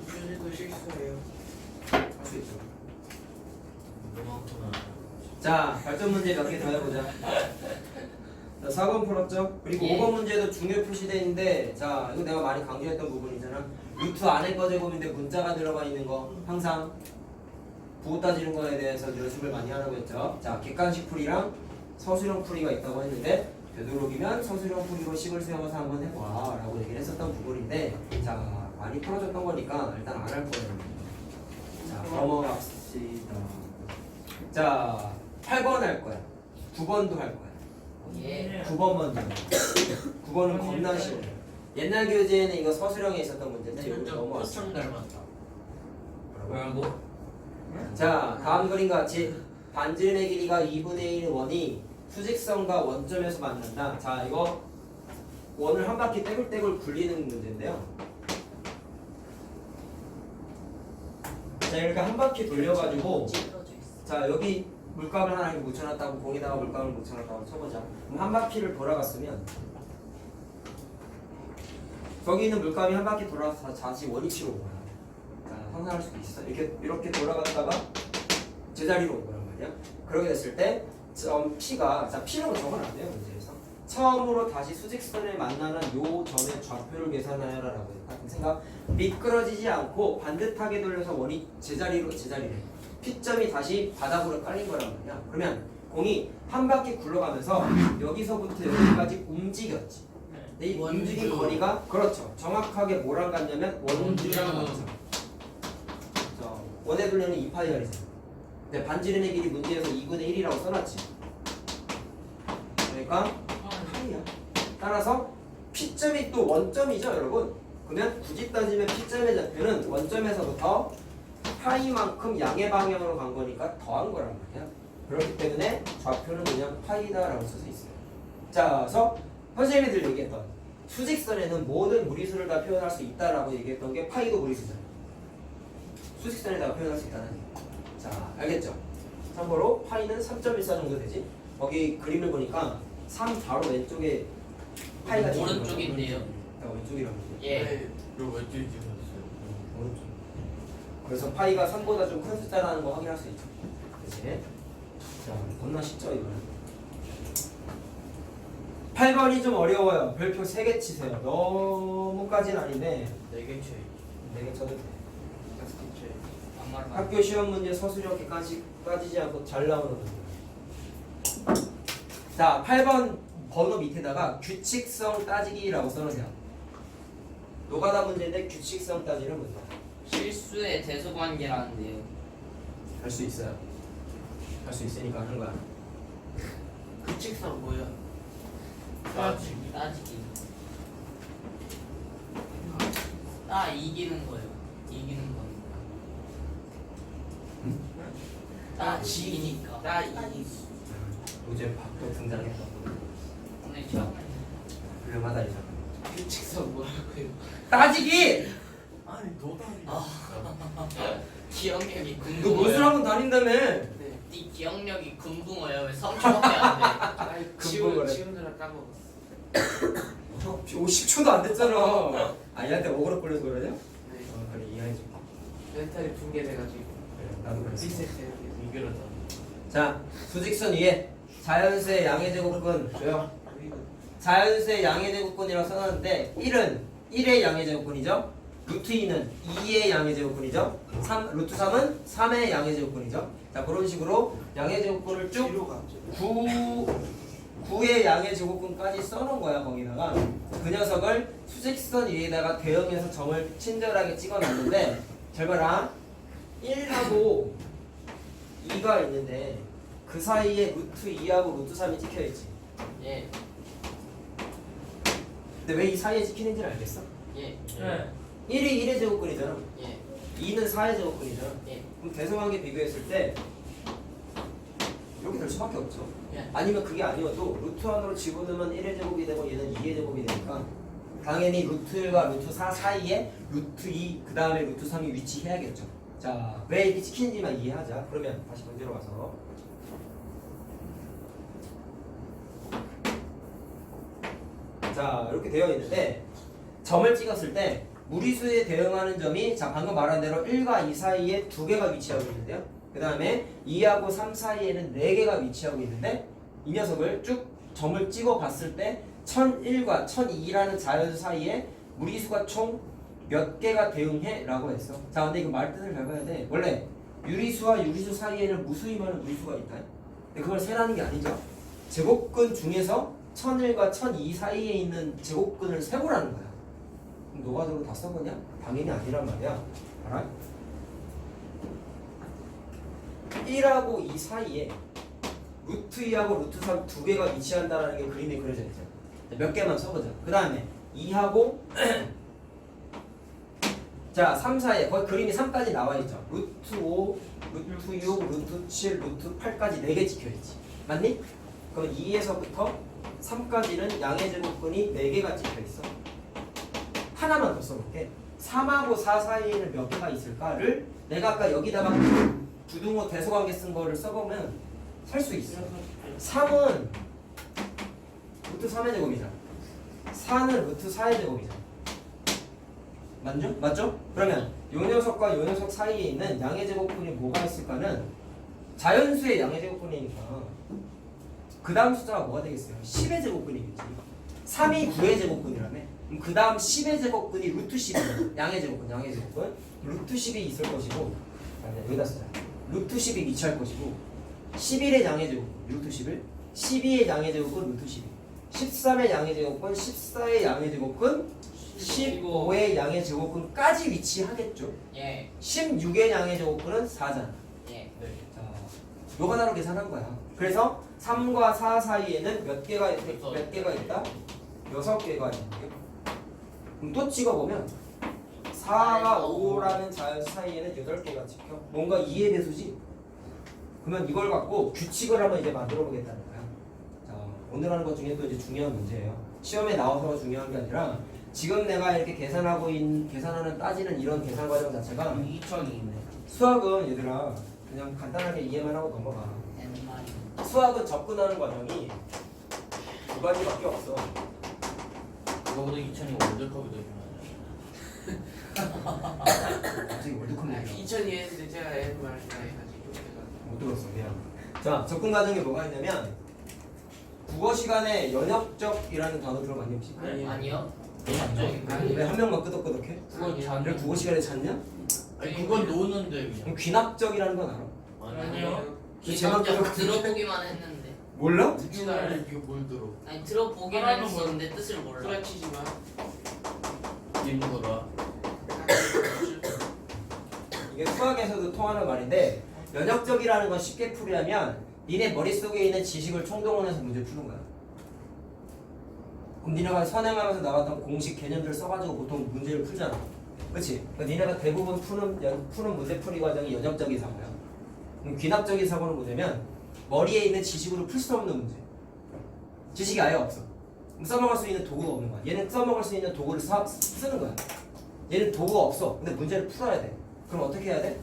교수도 실수해요. 할 수 있죠. 너만큼은 자, 발전 문제 몇 개 더 해보자. 자, 4번 풀었죠? 그리고 예. 5번 문제도 중요 표시되어 있는데, 자, 이거 내가 많이 강조했던 부분이잖아. 루트 안에 거 제곱인데 문자가 들어가 있는 거 항상 부호 따지는 거에 대해서 연습을 많이 하라고 했죠. 자, 객관식 풀이랑 서술형 풀이가 있다고 했는데, 되도록이면 서술형 풀이로 식을 세워서 한번 해봐 라고 얘기를 했었던 부분인데, 자, 많이 풀어줬던 거니까 일단 안 할 거예요. 자, 넘어갑시다. 자, 8번 할 거야. 9번도 할 거야. 예. 9번 먼저. 9번은 겁나 쉬워요. 옛날 교재에는 이거 서술형에 있었던 문제인데 이거 표창 넘어왔어. 닮았다. 뭐라고? 자, 다음 그림과 같이 반지름의 길이가 2분의 1 원이 수직선과 원점에서 만난다. 자, 이거 원을 한 바퀴 떼굴떼굴 굴리는 문제인데요. 자, 이렇게 한 바퀴 돌려가지고 찌그러져 있어. 자, 여기 물감을 하나 이렇게 묻혀놨다고 공에다가 물감을 묻혀놨다고 쳐보자. 그럼 한 바퀴를 돌아갔으면 저기 있는 물감이 한 바퀴 돌아서 다시 원위치로 온 거야. 자, 상상할 수도 있어. 이렇게 돌아갔다가 제자리로 온 거란 말이야. 그렇게 됐을 때 점 P가 자 P라고 적으면 안 돼요 문제에서. 처음으로 다시 수직선을 만나는 요 점의 좌표를 계산하여라라고 같은 생각. 미끄러지지 않고 반듯하게 돌려서 원이 제자리래. P점이 다시 바닥으로 깔린 거란 말이야. 그러면 공이 한 바퀴 굴러가면서 여기서부터 여기까지 움직였지. 근데 이 움직인 거리가 그렇죠. 정확하게 뭐랑 같냐면 원주랑 같죠. 원의 둘레는 2파이알이잖아. 근데 반지름의 길이 문제에서 2분의 1이라고 써놨지. 그러니까 파이야. 따라서 P점이 또 원점이죠 여러분. 그러면 굳이 따지면 P점의 좌표는 원점에서부터 파이만큼 양의 방향으로 간 거니까 더한 거란 말이야. 그렇기 때문에 좌표는 그냥 파이다라고 쓸 수 있어요. 자, 그래서 선생님들 얘기했던 수직선에는 모든 무리수를 다 표현할 수 있다라고 얘기했던 게 파이도 무리수잖아요. 수직선에다가 표현할 수 있다는 얘기. 자, 알겠죠? 참고로 파이는 3.14 정도 되지. 거기 그림을 보니까 3 바로 왼쪽에 파이가 찍힌 거죠. 오른쪽인데요. 왼쪽이라고. 예. 네. 그리고 왼쪽에 찍었어요. 오른쪽. 그래서 파이가 3보다 좀 큰 숫자라는 거 확인할 수 있죠. 그치? 자, 겁나 쉽죠 이거는. 8번이 좀 어려워요. 별표 3개 치세요. 너무까지는 아닌데 4개 채. 4개 쳐도 돼. 막말 학교 시험 문제 서술형 객관식 빠지지 않고 잘 나오는 문제. 자, 8번 번호 밑에다가 규칙성 따지기라고 써놓으세요. 노가다 문제인데 규칙성 따지는 문제. 실수의 대소관계라는데요. 할 수 있어요. 할 수 있으니까 하는 거야. 규칙상 뭐야? 따지기. 이기는 거예요. 이기는 건. 지기니까. 나 이. 요새 밥도 등장했어. 오늘 처음. 훌륭하다 이잖아. 규칙상 뭐라고요? 따지기! 아니 너다. 기억력이 너 금붕어요. 무술 학원 다닌다며? 네. 네 기억력이 금붕어예요. 왜 3초밖에 안 돼? 아이 금붕어래. 지우느라 까먹었어. 10초도 안 됐잖아. 아이한테 억울로 끌려서 그러냐? 네. 그래 이해해줘. 멘탈이 붕괴돼가지고 그래 나도 그랬어. 리셋해요. 이겨라다. 자, 수직선 위에 자연수의 양의 제곱은 줘요. 자연수의 양의 제곱근이라고 써놨는데 1은 1의 양의 제곱근이죠. 루트 2는 2의 양의 제곱근이죠. 루트 3은 3의 양의 제곱근이죠. 자, 그런 식으로 양의 제곱근을 쭉 뒤로 갔죠. 9의 양의 제곱근까지 써놓은 거야. 거기다가 그 녀석을 수직선 위에다가 대응해서 점을 친절하게 찍어놨는데 잘 봐라. 1하고 2가 있는데 그 사이에 루트 2하고 루트 3이 찍혀있지. 예. 근데 왜 이 사이에 찍히는지는 알겠어? 예. 네. 1이 1의 제곱근이잖아. 예. 2는 4의 제곱근이잖아. 예. 그럼 대성관계 비교했을 때 이렇게 될 수밖에 없죠. 예. 아니면 그게 아니어도 루트 안으로 집어넣으면 1의 제곱이 되고 얘는 2의 제곱이 되니까 당연히 루트 1과 루트 4 사이에 루트 2 그 다음에 루트 3이 위치해야겠죠. 자, 왜 이렇게 찍히는지만 이해하자. 그러면 다시 문제로 가서 자, 이렇게 되어 있는데 점을 찍었을 때 무리수에 대응하는 점이 자 방금 말한 대로 1과 2 사이에 2개가 위치하고 있는데요. 그 다음에 2하고 3 사이에는 4개가 위치하고 있는데 이 녀석을 쭉 점을 찍어 봤을 때 1001과 1002라는 자연수 사이에 무리수가 총 몇 개가 대응해? 라고 했어. 자, 근데 이거 말 뜻을 잘 봐야 돼. 원래 유리수와 유리수 사이에는 무수히많은 무리수가 있다. 근데 그걸 세라는 게 아니죠. 제곱근 중에서 1001과 1002 사이에 있는 제곱근을 세보라는 거야. 그럼 노가다로 다 써보냐? 당연히 아니란 말이야. 알아? 1하고 2 사이에 루트 2하고 루트 3 두 개가 위치한다는 게 그림에 그려져 있죠. 몇 개만 써보자. 그 다음에 2하고 자 3 사이에 거의 그림이 3까지 나와 있죠. 루트 5, 루트 6, 루트 7, 루트 8까지 4개 찍혀있지. 맞니? 그럼 2에서부터 3까지는 양의 제곱근이 4개가 찍혀있어. 하나만 더 써볼게. 3하고 4 사이에는 몇 개가 있을까를 내가 아까 여기다가 부등호 대소관계 쓴 거를 써보면 살 수 있어. 3은 루트 3의 제곱이잖아. 4는 루트 4의 제곱이잖아. 맞죠? 맞죠? 그러면 요 녀석과 요 녀석 사이에 있는 양의 제곱근이 뭐가 있을까는 자연수의 양의 제곱근이니까 그 다음 숫자가 뭐가 되겠어요? 10의 제곱근이겠지. 3이 9의 제곱근이라며. 그럼 그 다음 10의 제곱근이 루트 10이야. 양의 제곱근, 양의 제곱근. 루트 10이 있을 것이고 아니, 여기다 쓰자. 루트 10이 위치할 것이고 11의 양의 제곱근, 루트 11 12의 양의 제곱근, 루트 12 13의 양의 제곱근, 14의 양의 제곱근 15의 양의 제곱근까지 위치하겠죠. 예. 16의 양의 제곱근은 4잖아. 예. 네. 자, 노가다로 계산한 거야. 그래서 3과 4 사이에는 몇 개가 있다? 6개가 있는 게. 그럼 또 찍어보면 4와 5라는 자연수 사이에는 8개가 찍혀. 뭔가 2의 배수지? 그러면 이걸 갖고 규칙을 한번 이제 만들어 보겠다는 거야. 자, 오늘 하는 것 중에 또 이제 중요한 문제예요. 시험에 나와서 중요한 게 아니라 지금 내가 이렇게 계산하는 따지는 이런 계산 과정 자체가 2002네. 수학은 얘들아 그냥 간단하게 이해만 하고 넘어가. 수학은 접근하는 과정이 두 가지밖에 없어. 그거보다 2002 월드컵이 더 유명하잖아. 갑자기 월드컵 얘기 2002 했는데 제가 애들 말을 다 해가지고 제가 못 들었어. 미안. 자, 접근 과정이 뭐가 있냐면 국어 시간에 연역적이라는 단어 들어봤니 혹시? 아니요. 아니. 왜 한 명만 끄덕끄덕해? 그건 그래 잔. 국어 시간에 찾냐? 아니 그건 노는데 그냥. 그럼 귀납적이라는 건 알아? 아니요. 그 제목 기본적으로 들어보기만 했는데. 몰라? 우리나라에 이거 뭘 들어? 아니 들어보기만 하나도 했었는데 뜻을 몰라. 후려치지 마. 임무라. 이게 수학에서도 통하는 말인데 연역적이라는 건 쉽게 풀이하면 니네 머릿속에 있는 지식을 총동원해서 문제 푸는 거야. 그럼 니네가 선행하면서 나왔던 공식 개념들 써가지고 보통 문제를 풀잖아. 그치? 그러니까 니네가 대부분 푸는 문제풀이 과정이 연역적인 사고야. 그럼 귀납적인 사고는 뭐냐면 머리에 있는 지식으로 풀 수 없는 문제. 지식이 아예 없어. 그럼 써먹을 수 있는 도구가 없는 거야. 얘는 써먹을 수 있는 도구를 쓰는 거야. 얘는 도구가 없어. 근데 문제를 풀어야 돼. 그럼 어떻게 해야 돼?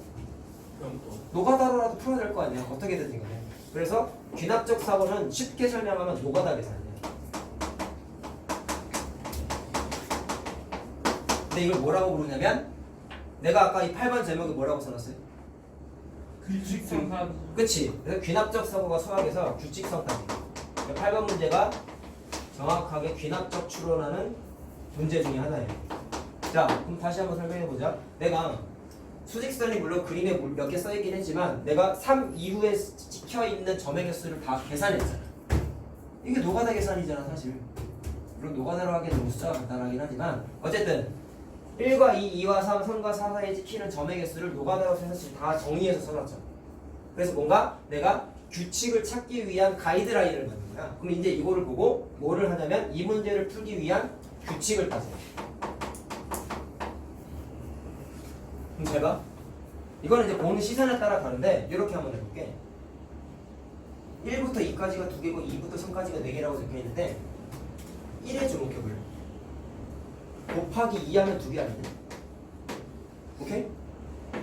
그럼 또 노가다로라도 풀어야 될 거 아니야. 어떻게든 간에. 그래서 귀납적 사고는 쉽게 설명하면 노가다 계산이야. 근데 이걸 뭐라고 부르냐면 내가 아까 이 8번 제목에 뭐라고 써놨어요? 규칙성 사. 그치? 그래서 귀납적 사고가 수학에서 규칙성 따기. 8번 문제가 정확하게 귀납적 추론하는 문제 중에 하나예요. 자, 그럼 다시 한번 설명해 보자. 내가 수직선이 물론 그림에 몇 개 써있긴 했지만 내가 3 이후에 찍혀있는 점의 개수를 다 계산했잖아. 이게 노가다 계산이잖아 사실. 물론 노가다로 하기엔 너무 숫자가 간단하긴 하지만 어쨌든 1과 2, 2와 3, 3과 4 사이에 찍히는 점의 개수를 노가다로 해서 다 정리해서 써놨잖아. 그래서 뭔가 내가 규칙을 찾기 위한 가이드라인을 만든 거야. 그럼 이제 이거를 보고 뭐를 하냐면 이 문제를 풀기 위한 규칙을 따져. 그럼 잘 봐. 이거는 이제 보는 시선에 따라 다른데 이렇게 한번 해볼게. 1부터 2까지가 2개고 2부터 3까지가 4개라고 적혀있는데 1에 주목해볼래. 곱하기 2하면 2개 아니냐? 오케이?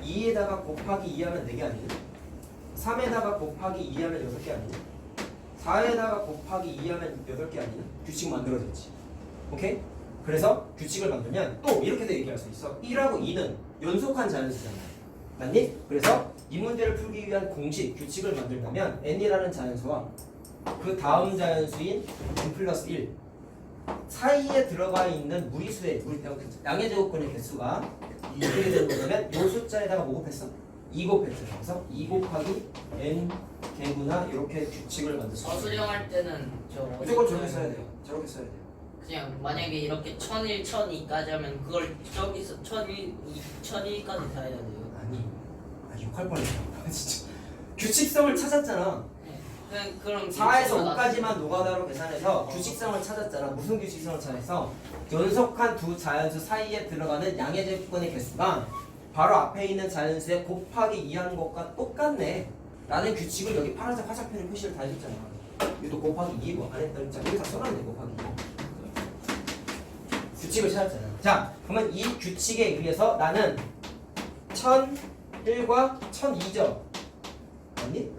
2에다가 곱하기 2하면 4개 아니냐? 3에다가 곱하기 2하면 6개 아니냐? 4에다가 곱하기 2하면 8개 아니냐? 규칙 만들어졌지. 오케이? 그래서 규칙을 만들면 또 이렇게도 얘기할 수 있어. 1하고 2는 연속한 자연수잖아. 맞니? 그래서 이 문제를 풀기 위한 공식, 규칙을 만들려면 n이라는 자연수와 그 다음 자연수인 n 플러스 1 사이에 들어가 있는 무리수의 양의 제곱근의 개수가 어떻게 되는 거냐면 이 숫자에다가 뭐 곱했어? 2 곱했죠. 그래서 2 곱하기 n 개구나 이렇게 규칙을 만들 수 있어요. 수령할 때는 저 무조건 저렇게 써야 돼요. 저렇게 써야 돼요. 그냥 만약에 이렇게 1001, 1002까지 하면 그걸 저기서 1001, 1001까지 다 해야 돼요. 아니, 욕할 뻔했다. 진짜 규칙성을 찾았잖아. 그럼 4에서 5까지만 노가다로 계산해서 규칙성을 찾았잖아. 무슨 규칙성을 찾아서 연속한 두 자연수 사이에 들어가는 양의 제곱근의 개수가 바로 앞에 있는 자연수에 곱하기 2하는 것과 똑같네 라는 규칙을 여기 파란색 화살표를 표시를 다 해줬잖아. 이것도 곱하기 2고 안 했다. 자, 여기 다 써놨네. 곱하기 2 규칙을 찾았잖아. 자, 그러면 이 규칙에 의해서 나는 1001과 1002죠. 맞니?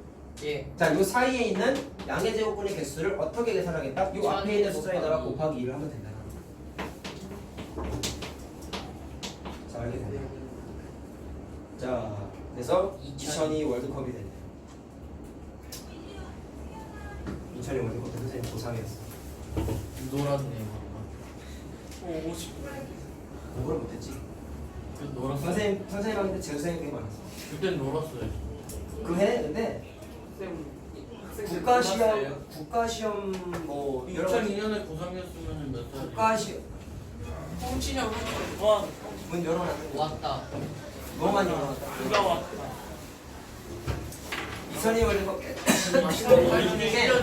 예. 자, 요 사이에 있는 양의 제곱근의 개수를 어떻게 계산하겠다? 요 앞에 있는 숫자에다가 곱하기 2를 하면 된다. 자, 알게 됐네. 자, 그래서 2002 월드컵이 됐네. 2002 월드컵 때 선생님 고상했어. 놀았네요. 50. 공부를 못했지. 그 놀았어요. 선생님한테 재수생이 꽤 많았어. 그땐 놀았어요. 그 해 근데 쌤 국가 시험 뭐 여러 가지 2002년에 고3이었으면 몇 살이에요? 국가 시험 홍진영 와, 문 열어놨는데 왔다. 너무 많이 열어놨다. 누가 왔다. 2002 월드컵 때 86년생인 거예요.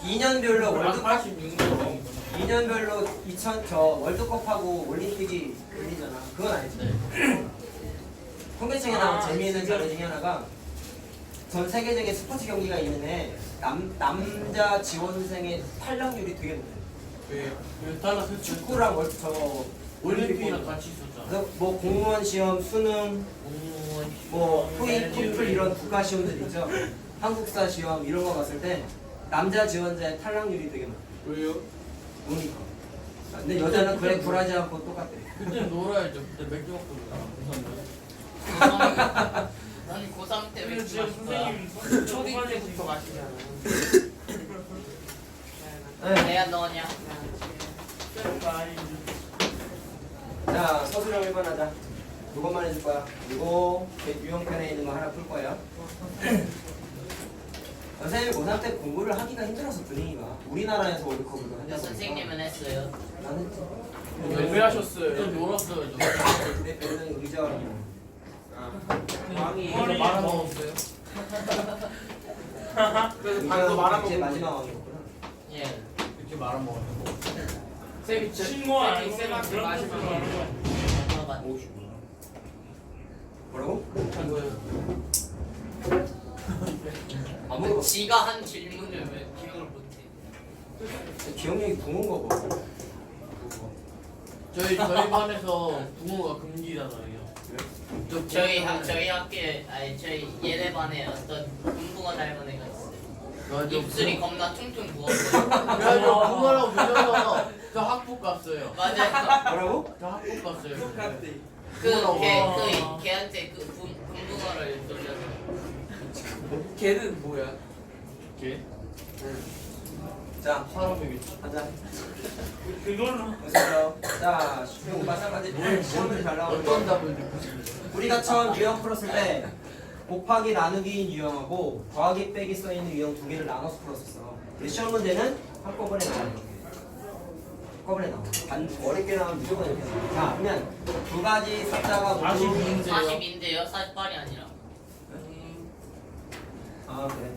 2년별로 월드컵 86년생인 2년별로 2000 저 월드컵하고 올림픽이 걸리잖아. 그건 아니지. 네. 통계청에 나온 재미있는 자료 중에 하나가 전 세계적인 스포츠 경기가 있는데 남자 지원생의 탈락률이 되게 높아요. 왜요? 달라서 축구랑 올림픽이랑 같이 있었잖아. 그래서 뭐 공무원 시험, 수능, 공무원 뭐 토익, 토플 이런 국가 시험들 있죠. 한국사 시험 이런 거 봤을 때 남자 지원자의 탈락률이 되게 높아요. 왜요? 그러니까. 근데 여자는 그래 굴하지 않고 똑같대. 그때 놀아야죠. 그때 맥주 먹고 난 고3 때 근데 맥주 지금 마실 거야. 선생님 초딩 때부터 마시잖아. 네. 내가 너냐? 자, 서술형 1번 하자. 이것만 해줄 거야. 이거 유형편에 있는 거 하나 풀 거야. 선생님이 고3 때 공부를 하기가 힘들어서 분위기가 우리나라에서 월드컵을 한다고 근데 선생님은 했어요. 나는 왜 하셨어요? 그때 놀았어요. 내 배는 의자와 왕이 머리 말아 뭐. 먹었어요. 그래서 방도 말아 제 먹은 마지막 왕이었구나. 예. 이렇게 말아먹었고. 쌤이 친구 아니고 쌤한테 그런 뜻으로 마지막 하는 거야. 잠깐만. 뭐라고? 뭐예요? 아무도 지가 한 질문을 왜 기억을 못해? 기억력이 붕은 거 봐. 저희 반에서 붕어가 금지잖아요. 저희 학교에 아니 저희 얘네 반에 어떤 금붕어 닮은 애가 있어요. 입술이 겁나 퉁퉁 부었어요. 그래가지고 붕어라고 불려서 저 학폭 갔어요. 맞아요. 뭐라고? 저 학폭 갔어요. 걔한테 그 금붕어를 돌려서. 걔는 뭐야? 걔? 자, 사람이겠지. 가자. 그걸로. 보세요. 자, 이거 마찬가지 시험을 잘 나오는 어떤 거. 답을 듣고 싶은데? 우리가 처음 유형 풀었을 때 곱하기 나누기인 유형하고 더하기 빼기 써있는 유형 두 개를 나눠서 풀었었어. 근데 시험 문제는 한꺼번에 나와요. 한꺼번에 나와. 어렵게 나오면 무조건 이렇게 나와. 자, 그러면 두 가지 숫자가 모두 42인데요. 40인데요 48이 아니라 아, 그래.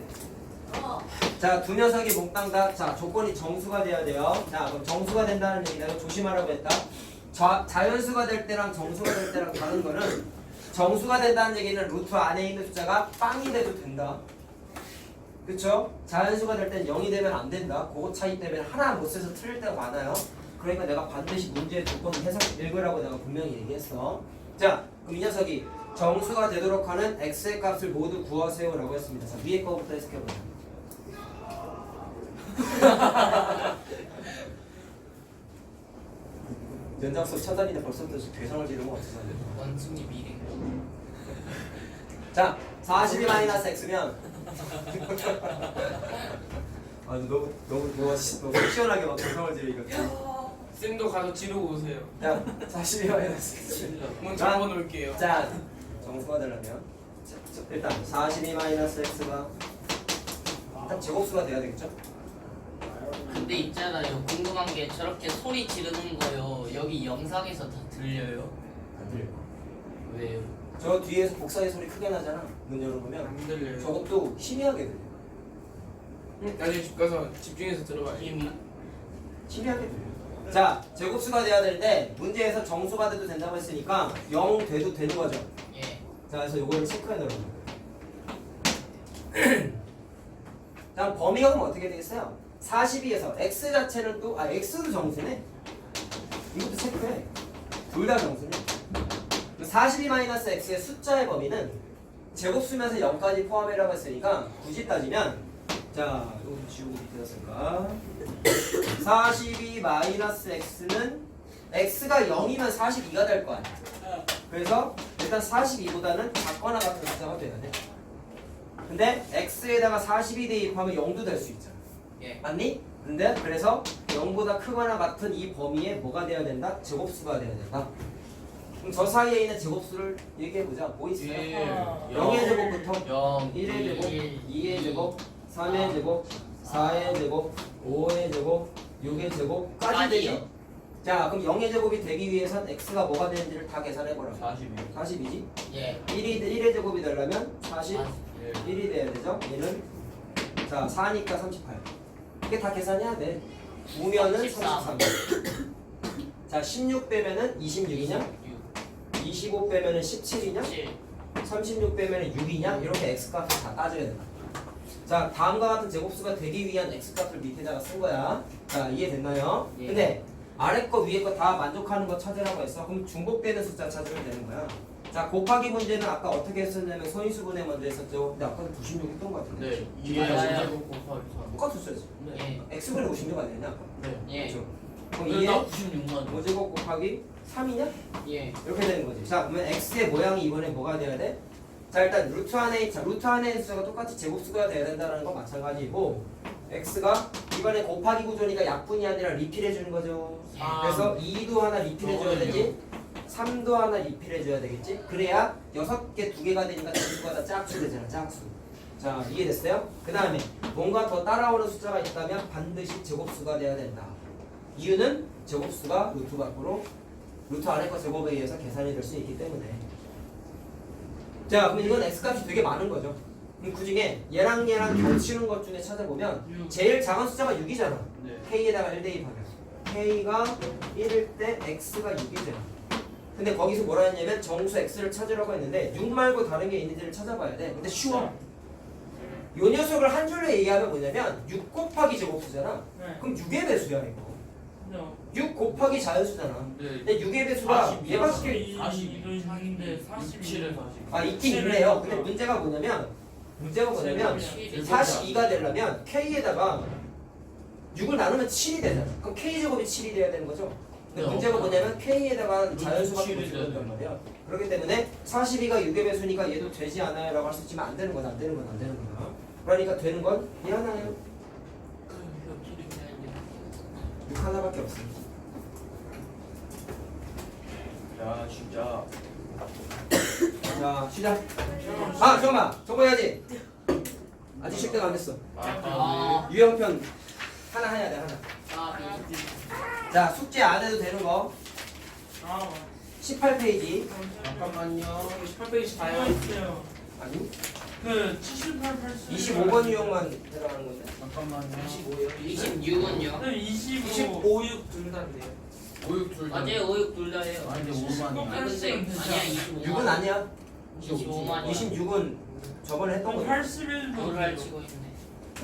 자, 두 녀석이 몽땅 다, 자, 조건이 정수가 돼야 돼요. 자, 그럼 정수가 된다는 얘기다. 이거 조심하라고 했다. 자연수가 될 때랑 정수가 될 때랑 다른 거는 정수가 된다는 얘기는 루트 안에 있는 숫자가 빵이 돼도 된다. 그쵸? 자연수가 될 땐 0이 되면 안 된다. 그거 차이 때문에 하나 못 써서 틀릴 때가 많아요. 그러니까 내가 반드시 문제의 조건을 해석 읽으라고 내가 분명히 얘기했어. 자, 그럼 이 녀석이 정수가 되도록 하는 x의 값을 모두 구하세요 라고 했습니다. 자, 위에 거부터 해석해보자. 연장 수업 쳐다니는데 벌써부터 괴성을 지르면 어떡하냐. 원숭이 미래 자, 42 마이너스 x면 아, 너무 시원하게 막 괴성을 지르니까. 쌤도 가서 지르고 오세요. 자, 42 마이너스 x. 먼저 한번 올게요. 자, 정수가 되려면 일단 42 마이너스 x가 일단 제곱수가 돼야 되겠죠? 근데 있잖아요 궁금한 게 저렇게 소리 지르는 거요 여기 영상에서 다 들려요? 안 들려. 왜요? 저 뒤에서 복사의 소리 크게 나잖아. 문 열어보면 안 들려요. 저것도 희미하게 들려. 나중에 집 가서 집중해서 들어봐요. 힘이 희미하게 들려. 자, 제곱수가 돼야 되는데 문제에서 정수가 돼도 된다고 했으니까 0 돼도 되는 거죠. 예 자, 그래서 요거를 체크해 넣는 거예요. 다음 범위가 그럼 어떻게 되겠어요? 42에서 x 자체는 또 x도 정수네. 이것도 체크해. 둘 다 정수네. 42-x의 숫자의 범위는 제곱수면서 0까지 포함이라고 했으니까 굳이 따지면 자, 이거 지우고 밑에 놨을까? 42-x는 x가 0이면 42가 될 거 아니야. 그래서 일단 42보다는 작거나 같은 숫자가 돼야 돼. 근데 x에다가 42 대입하면 0도 될 수 있잖아. 예. 맞니? 근데 그래서 0보다 크거나 같은 이 범위에 뭐가 돼야 된다? 제곱수가 돼야 된다. 그럼 저 사이에 있는 제곱수를 얘기해보자. 뭐 있어요? 0의 제곱부터 0, 1의 제곱, 1, 2의 제곱, 3의 제곱, 4의 제곱, 5의 제곱, 6의 제곱까지 되죠. 자, 그럼 0의 제곱이 되기 위해선 x가 뭐가 되는지를 다 계산해보라고. 42. 40이지? 예 1의 제곱이 되려면 41이 41 돼야 되죠? 얘는 자 4니까 38. 이게 다 계산해야 돼. 5면은 33. 자 16 빼면은 26이냐? 25 빼면은 17이냐? 7 36 빼면은 6이냐? 이렇게 x 값을 다 따져야 된다. 자 다음과 같은 제곱수가 되기 위한 x 값을 밑에다가 쓴 거야. 자 이해됐나요? 예. 근데 아래 거 위에 거 다 만족하는 거 찾으라고 했어. 그럼 중복되는 숫자 찾으면 되는 거야. 자 곱하기 문제는 아까 어떻게 했었냐면 선인수분해 먼저 했었죠. 근데 아까는 96 했던 거 같은데. 네, 2의 맞아요. 제곱 곱하기 3. 똑같았어야지. 예 x분의 56 아니냐 아까. 네. 예 그렇죠. 그럼 근데 나 2에 96만. 5제곱 곱하기 3이냐? 예 이렇게 되는 거지. 자 그러면 x의 모양이 이번에 뭐가 돼야 돼? 자 일단 루트 안에 있는 숫자가 똑같이 제곱수가 돼야 된다는 건 마찬가지고 x가 이번에 곱하기 구조니까 약분이 아니라 리필해 주는 거죠. 아. 그래서 2도 하나 리필해 줘야 되지. 3도 하나 리필해 줘야 되겠지. 그래야 6개 2개가 되니까 점수가 다 짝수 되잖아. 짝수. 자 이해됐어요? 그 다음에 뭔가 더 따라오는 숫자가 있다면 반드시 제곱수가 돼야 된다. 이유는 제곱수가 루트 밖으로 루트 안에 거 제곱에 의해서 계산이 될 수 있기 때문에. 자 그럼 이건 x값이 되게 많은 거죠. 그럼 그 중에 얘랑 겹치는 것 중에 찾아보면 제일 작은 숫자가 6이잖아. 네. k에다가 1 대입하면 k가 1일 때 x가 6이잖아. 근데 거기서 뭐라 했냐면 정수 x를 찾으라고 했는데 6 말고 다른 게 있는지를 찾아봐야 돼. 근데 쉬워. 요 녀석을 한 줄로 얘기하면 뭐냐면 6 곱하기 제곱수잖아. 네. 그럼 6의 배수야 이거. 그냥 6 곱하기 자연수잖아. 네. 근데 6의 배수가 42. 얘밖에 42도 있는데 7에 40. 아 있긴 있네요. 근데 문제가 뭐냐면 42가 되려면 k에다가 6을 나누면 7이 되잖아. 그럼 k 제곱이 7이 돼야 되는 거죠. 근데 네. 문제가 뭐냐면 k에다가 자연수밖에 못 7이 돼야 들어간단 말이야. 그렇기 때문에 42가 6의 배수니까 얘도 되지 않아요라고 할 수 있지만 안 되는 건 안 되는 건 안 되는 거야. 그러니까 되는 건 얘 하나예요. 없습니다. 야 진짜. 자 시작. 아 잠깐만 저거 해야지. 아직 쉴 때가 안 됐어. 아, 유형편 하나 해야 돼 하나. 자 숙제 안 해도 되는 거 아 18페이지. 잠깐만요. 18페이지 다요. 있어요. 아니 그 78, 80 25번 유형만 해당하는 건데. 잠깐만요. 26은요? 25 5육 둘 다인데요. 5육 둘 다. 맞아요, 5육 둘 다예요. 아니 근데 5만이야. 아, 근데 아니야, 25만. 6은 아니야. 25만이야. 26은 저번에 했던 거. 81도 돌을 치고 있네.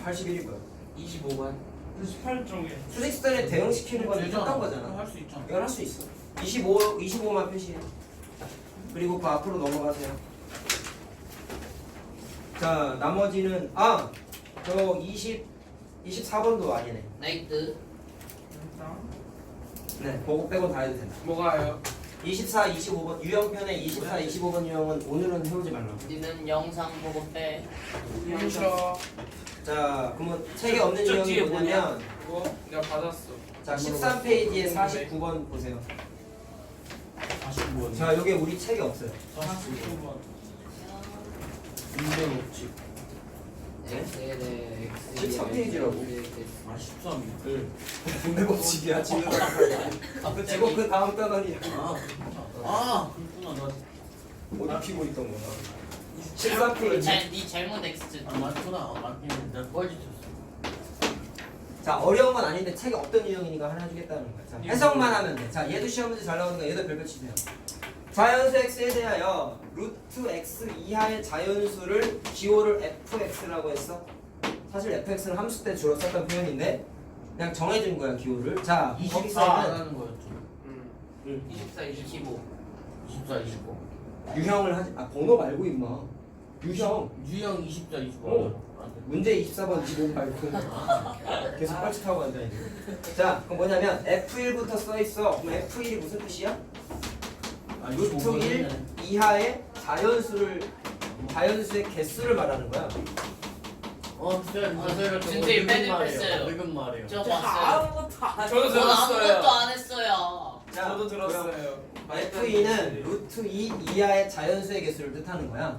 81이 뭐야? 25만. 18쪽에 수직선에 대응시키는 건 되잖아. 했던 거잖아. 할 수 있잖아. 이건 할 수 있어. 25만 표시해. 그리고 그 앞으로 넘어가세요. 자, 나머지는 저 24번도 아니네. 나이트. 네, 그거 빼고 다 해도 된다. 뭐가요? 24, 25번 유형편의 24, 25번 유형은 오늘은 해오지 말라고. 우리는 영상 보고 빼. 싫어. 자, 그러면 책에 없는 저 유형이 뒤에 뭐냐면 이거 내가 받았어. 자, 13페이지에 49번 보세요. 45원. 자, 여기 우리 책에 없어요. 49번 인생 없지. 네? 네. 13페이지라고. 아 13이야. 응. 분배 법칙이야, 지금. 그 제곱 그 다음 단원이야. 아 그렇구나. 나 어디 피고 있던 거야. 13페이지. 네 잘못 X. 맞구나. 맞긴 해. 내가 뻘짓했어. 자, 어려운 건 아닌데 책에 없던 유형이니까 하나 해주겠다는 거야. 자, 해석만 하면 돼. 자, 얘도 시험 문제 잘 나오니까 얘도 별표 치세요. 자연수 x에 대하여 루트 x 이하의 자연수를 기호를 fx라고 했어. 사실 fx는 함수 때 주로 썼던 표현인데 그냥 정해준 거야 기호를. 자, 24 안 거기서는 하는 거였죠. 24, 25. 24, 25. 유형을 하지. 번호 말고 임마. 유형. 유형 24, 25. 어. 문제 24번 25 말고 계속 뻘짓하고 앉아있네. 자, 그럼 뭐냐면 F1부터 써있어. 그럼 F1이 무슨 뜻이야? 루트 1 이하의 자연수의 개수를 말하는 거야. 쌤, 진짜 이거 뺐어요. 늙은 말이에요. 저 봤어요. 저도 아무것도 들었어요. 안 했어요. 자, 저도 들었어요. F2는 루트 2 이하의 자연수의 개수를 뜻하는 거야.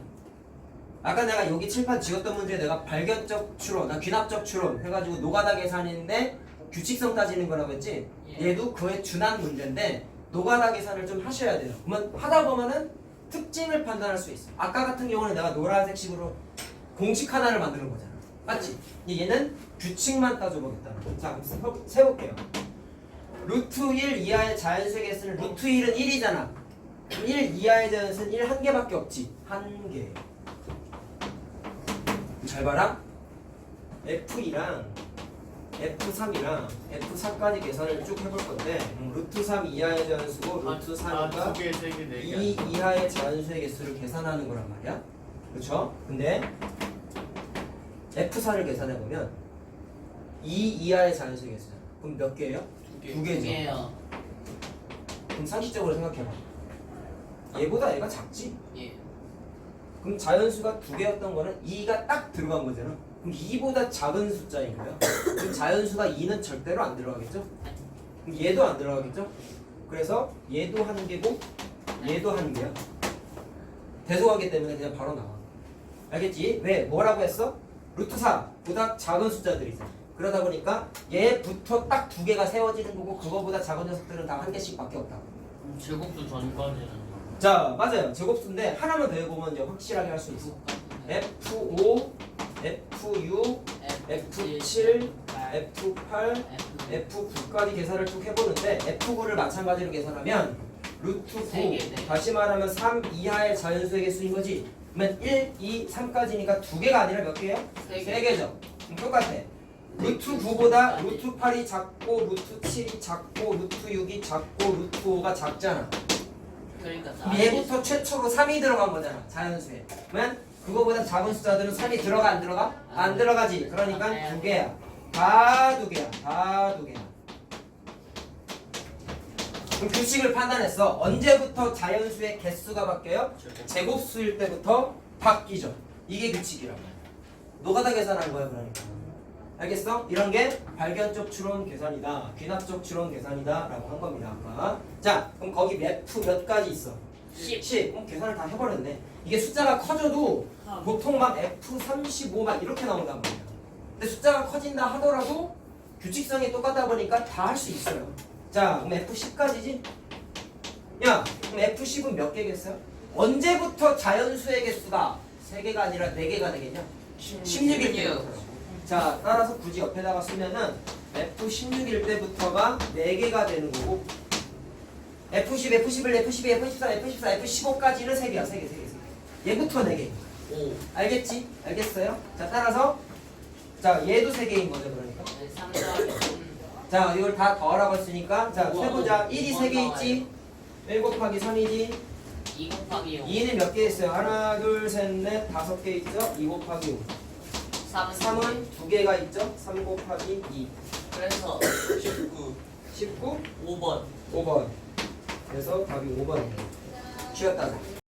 아까 내가 여기 칠판 지었던 문제에 내가 발견적 추론, 귀납적 추론 해가지고 노가다 계산인데 규칙성 따지는 거라고 했지? 예. 얘도 그에 준한 문제인데 노가다 계산을 좀 하셔야 돼요. 그러면 하다 보면은 특징을 판단할 수 있어. 아까 같은 경우는 내가 노란색식으로 공식 하나를 만드는 거잖아. 맞지? 얘는 규칙만 따져보겠다는 거야. 자, 그럼 세볼게요. 루트 1 이하의 자연수의 개수는 루트 1은 1이잖아. 1 이하의 자연수는 1 한 개밖에 없지. 한 개. 잘 봐라. F2랑 F3이랑 F4까지 계산을 쭉 해볼 건데 루트 3 이하의 자연수고 루트 3과 2개, 3개, 4개. 2 이하의 자연수의 개수를 계산하는 거란 말이야. 그렇죠? 근데 F4를 계산해보면 2 이하의 자연수의 개수잖아. 그럼 몇 개예요? 두 개죠. 이게요. 그럼 상식적으로 생각해봐. 얘보다 얘가 작지? 예. 그럼 자연수가 두 개였던 거는 2가 딱 들어간 거잖아. 그럼 2보다 작은 숫자인 거야. 그럼 자연수가 2는 절대로 안 들어가겠죠? 그럼 얘도 안 들어가겠죠? 그래서 얘도 한 개고 얘도 한 개야. 대소하기 때문에 그냥 바로 나와. 알겠지? 왜? 뭐라고 했어? 루트 4보다 작은 숫자들이죠. 그러다 보니까 얘부터 딱 두 개가 세워지는 거고 그거보다 작은 녀석들은 다 한 개씩밖에 없다. 제곱도 전까지는. 자, 맞아요. 제곱수인데 하나만 더 해보면 이제 확실하게 할 수 있어. F5, F6, F7, F8, F9까지 계산을 쭉 해보는데 F9를 마찬가지로 계산하면 루트 9, 세 개, 네. 다시 말하면 3 이하의 자연수의 개수인 거지. 그러면 1, 2, 3까지니까 두 개가 아니라 몇 개예요? 세 개. 세 개죠. 그럼 똑같아. 루트 9보다 루트 8이 작고 루트 7이 작고 루트 6이 작고 루트 5가 작잖아. 그러니까 얘부터 최초로 3이 들어간 거잖아. 자연수에. 그러면 그거보다 작은 숫자들은 3이 들어가 안 들어가? 안 들어가지. 그러니까 두 개야. 다 두 개야. 다 두 개야. 그럼 규칙을 판단했어. 언제부터 자연수의 개수가 바뀌어요? 제곱수일 때부터 바뀌죠. 이게 규칙이라고. 노가다 계산한 거야, 그러니까. 알겠어? 이런 게 발견적 추론 계산이다, 귀납적 추론 계산이다 라고 한 겁니다. 아까. 자, 그럼 거기 F 몇 가지 있어? 10. 그럼 계산을 다 해버렸네. 이게 숫자가 커져도 보통 막 F35 막 이렇게 나온단 말이야. 근데 숫자가 커진다 하더라도 규칙성이 똑같다 보니까 다 할 수 있어요. 자, 그럼 F10까지지? 야, 그럼 F10은 몇 개겠어요? 언제부터 자연수의 개수가 3개가 아니라 4개가 되겠냐? 16일 때부터. 자, 따라서 굳이 옆에다가 쓰면은 F16일 때부터가 4개가 되는 거고, F10, F11, F12, F13, F14, F15까지는 3개야. 3개. 얘부터 4개. 오. 알겠지? 알겠어요? 자, 따라서 자, 얘도 3개인 거죠, 그러니까. 3 더하기 3. 자, 이걸 다 더하라고 했으니까 자, 우와, 세보자. 1이 우와, 3개 있지? 1 곱하기 3이지? 2 곱하기 5. 2는 몇 개 있어요? 하나, 둘, 셋, 넷, 5개 있죠? 2 곱하기 5. 3은 2개가 있죠? 3 곱하기 2. 그래서 19? 5번. 5번. 그래서 답이 5번이에요. 쉬었다.